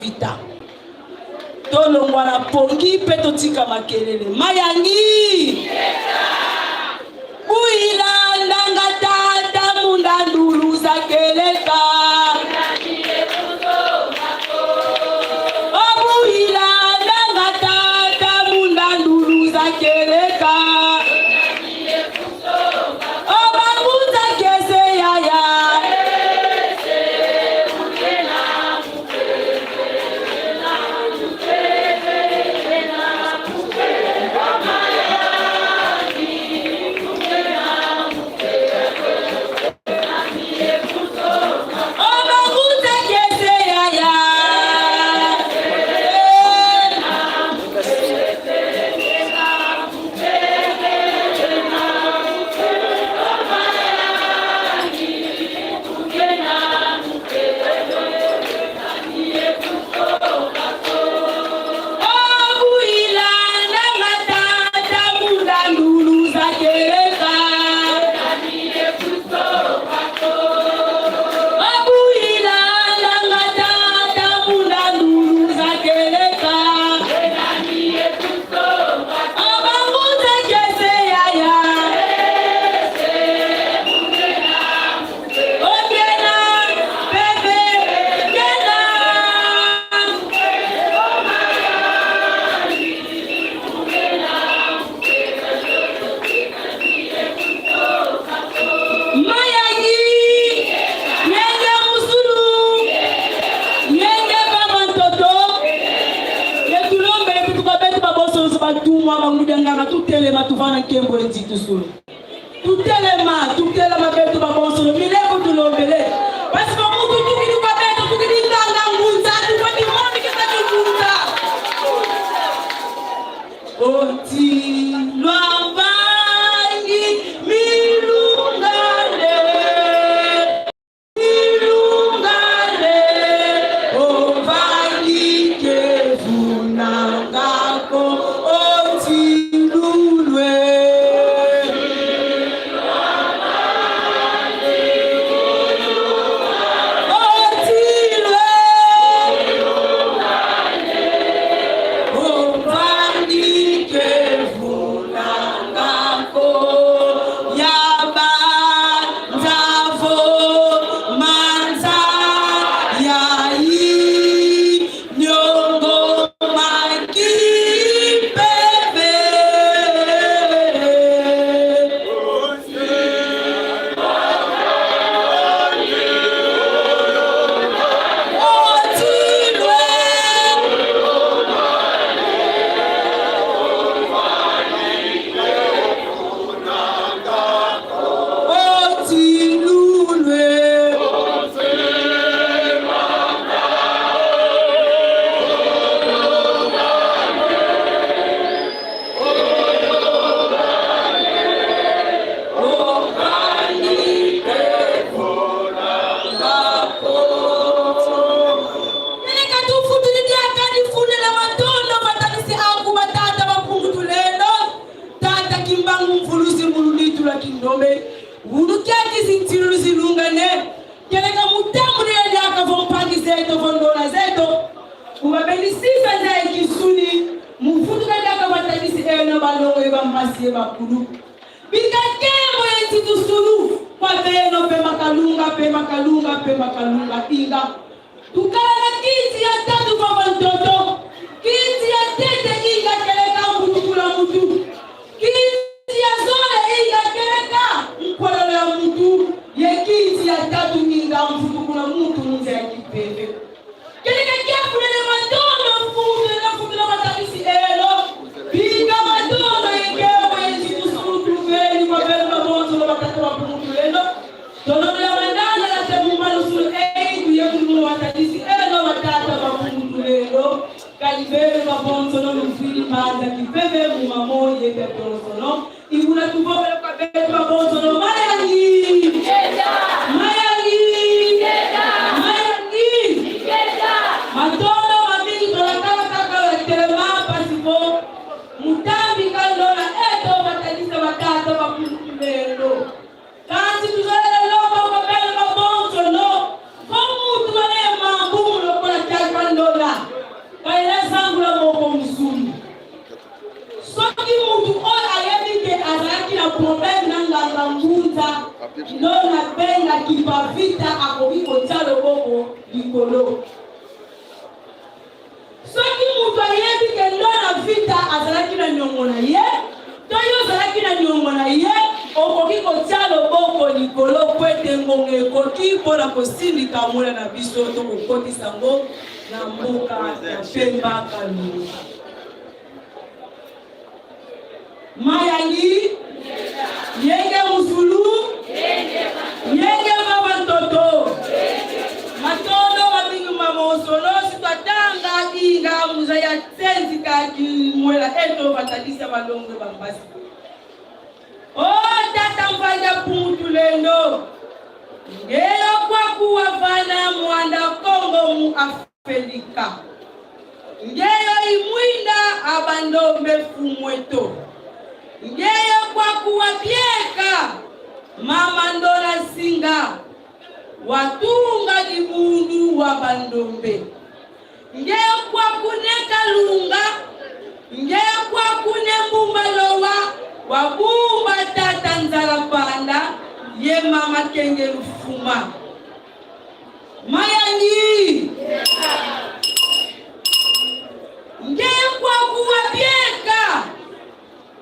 vita. Tolo mwana pongi peto tika makelele. Mayangi! Uila ndanga tata munda ndulu za keleka. Uila ndanga tata munda ndulu za keleka. Obamuza kese yaya. Tutelema tufana kembo enzito sulu. Tutelema betu babonsolo mileko tulombele. Basi kwa mutu tukini kwa betu tukini ndanga ngunza tupati mwami kisa ngunza. Oti lwambangi milungale. Milungale. Ovangi kefuna ngako. Makalunga inga. Tukala kiti ya tatu kwa mtoto. Kiti ya tete inga keleka mtu kula mtu. Kiti ya zole inga keleka mkwala ya mtu. Ye kiti ya tatu inga mtu kula mtu nje ya kipepe. Keleka kia kulele matono mfutu na matabisi elo. Pinga matono ingewa yenzi kusuru tuveni kwa velu mabonzo na matatu wa mtu elo. Tono ya mandana la temumalo suru yetu watadisi elo watata bamungu lelo kalibele babonzo no mfili maza kipebe mumamoye betono ibuna tubole kwa beto babonzo no mayangi matono mabili tolakala kaka tema pasipo mutambi kalola eto watadisi watata bamungu lelo kasi tuzole loba kwa bele babonzo no Komu tuwane mambulo kwa chakwandola kaila sangula moko musumi soki mutu oyo ayebi ke azalaki na problème na nganga ngunza ndo nabenga kipavita akoki kotia loboko likolo. Soki mutu ayebi ke ndo na vita azalaki na nyongo na ye to yo azalaki na nyongo na ye okoki kotia loboko likolo po ete ngonga ekoki mpona kosindika mwana na biso to kokotisa ngo na mboka ya Pemba Kalungu. Mayangi yenge musulu yenge baba ntoto matondo wabingu mamosolo sitatanga inga muza ya tenzi kaki mwela eto batalisa balongo bambasi. Oh tata mfanya pumutulendo ngelo kwa kuwafana mwanda Kongo mu Afrika ngelo imwinda abandombe fumweto ngelo kwa kuwapieka mama ndola singa watunga libundu wa bandombe ngelo kwa kuneka lunga ngelo kwa kunembumba lowa wabumba tata nzala panda ye mama kenge lufuma mayangi ngelo kwa kuwapieka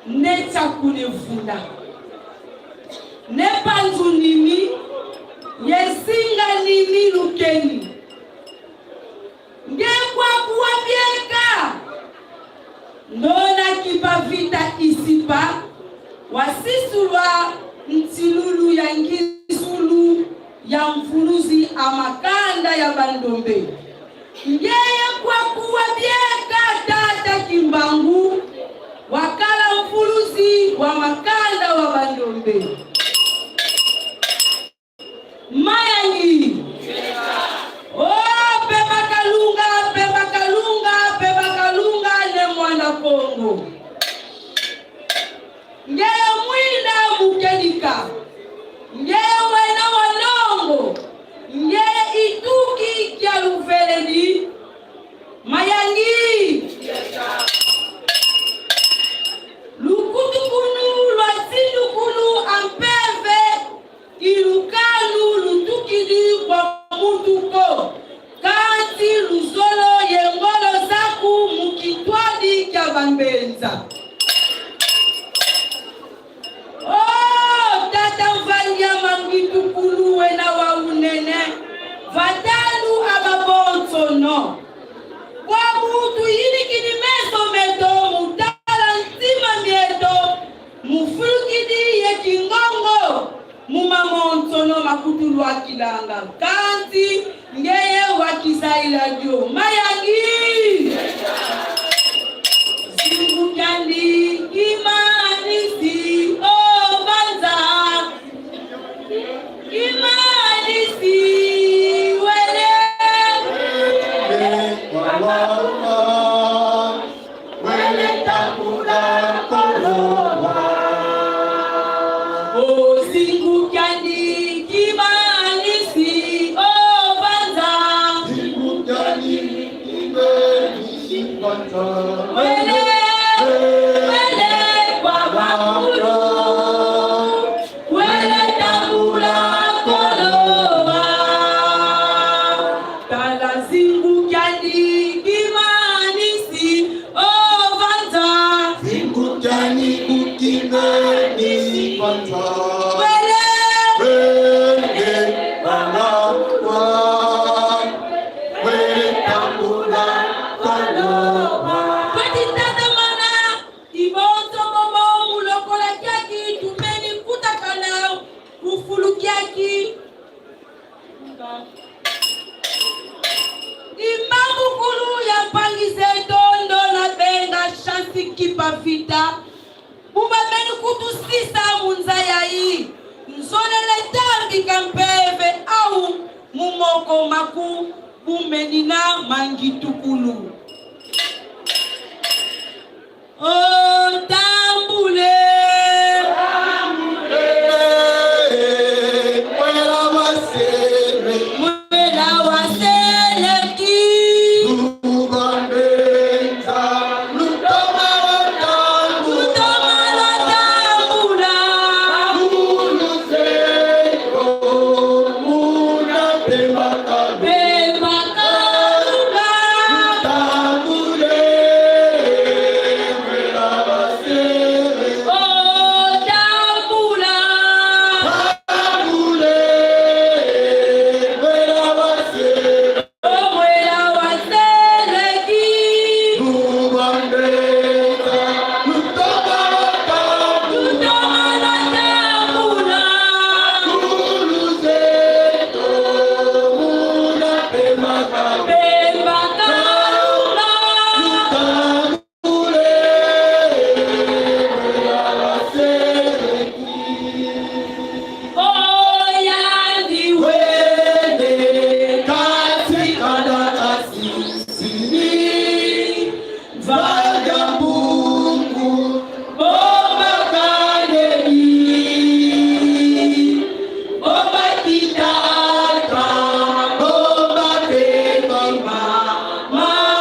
necha kunevunda nepanzu nini yesinga nini lukeni ngekwa kuwabieka ndona kipavita isipa wasisulwa ntilulu ya ngisulu ya mfuluzi amakanda ya bandombe ngeye kwa kuwabieka tata kimbangu wakala mfuluzi wa makanda wa bandombe mayangi oh Pemba Kalunga ne mwana Kongo ngeye mwinda mukenika ngeye wena walongo ngeye ituki kya luveledi mayangi lukutukunu lwasindukunu ampeve ilukalu lutukili kwa mutuko kanti luzolo yengolo zaku mukitwadi kya bambenza. Oh tata mvangia mangitukulu wena wa unene vatalu ababonso no kwa mutu yini kini meso meto mutala ntima mieto mufulukidi ye kingongo mumamonsono makutulu akilanga kanti ngeye wakisaila jo mayangi zingu kandi kimanisi o banza kimanisi wele wele takula kolowa o zingu kandi kimanisi o banza zingu kandi kimanisi banza wele wele kwa bakulu wele takula kolowa tala zingu kandi kimanisi o banza zingu kandi kimanisi banza wele wele kwa wele takula kolowa pati tata mana ibonto momo mulokola kyaki tumeni kutakana kufulu kyaki imambu kulu ya pangise tondo na benga shansi kipavita bubameni kutusisa munzaya hii nzonele tambi kampeve au mumoko maku bumenina mangitukulu. Oh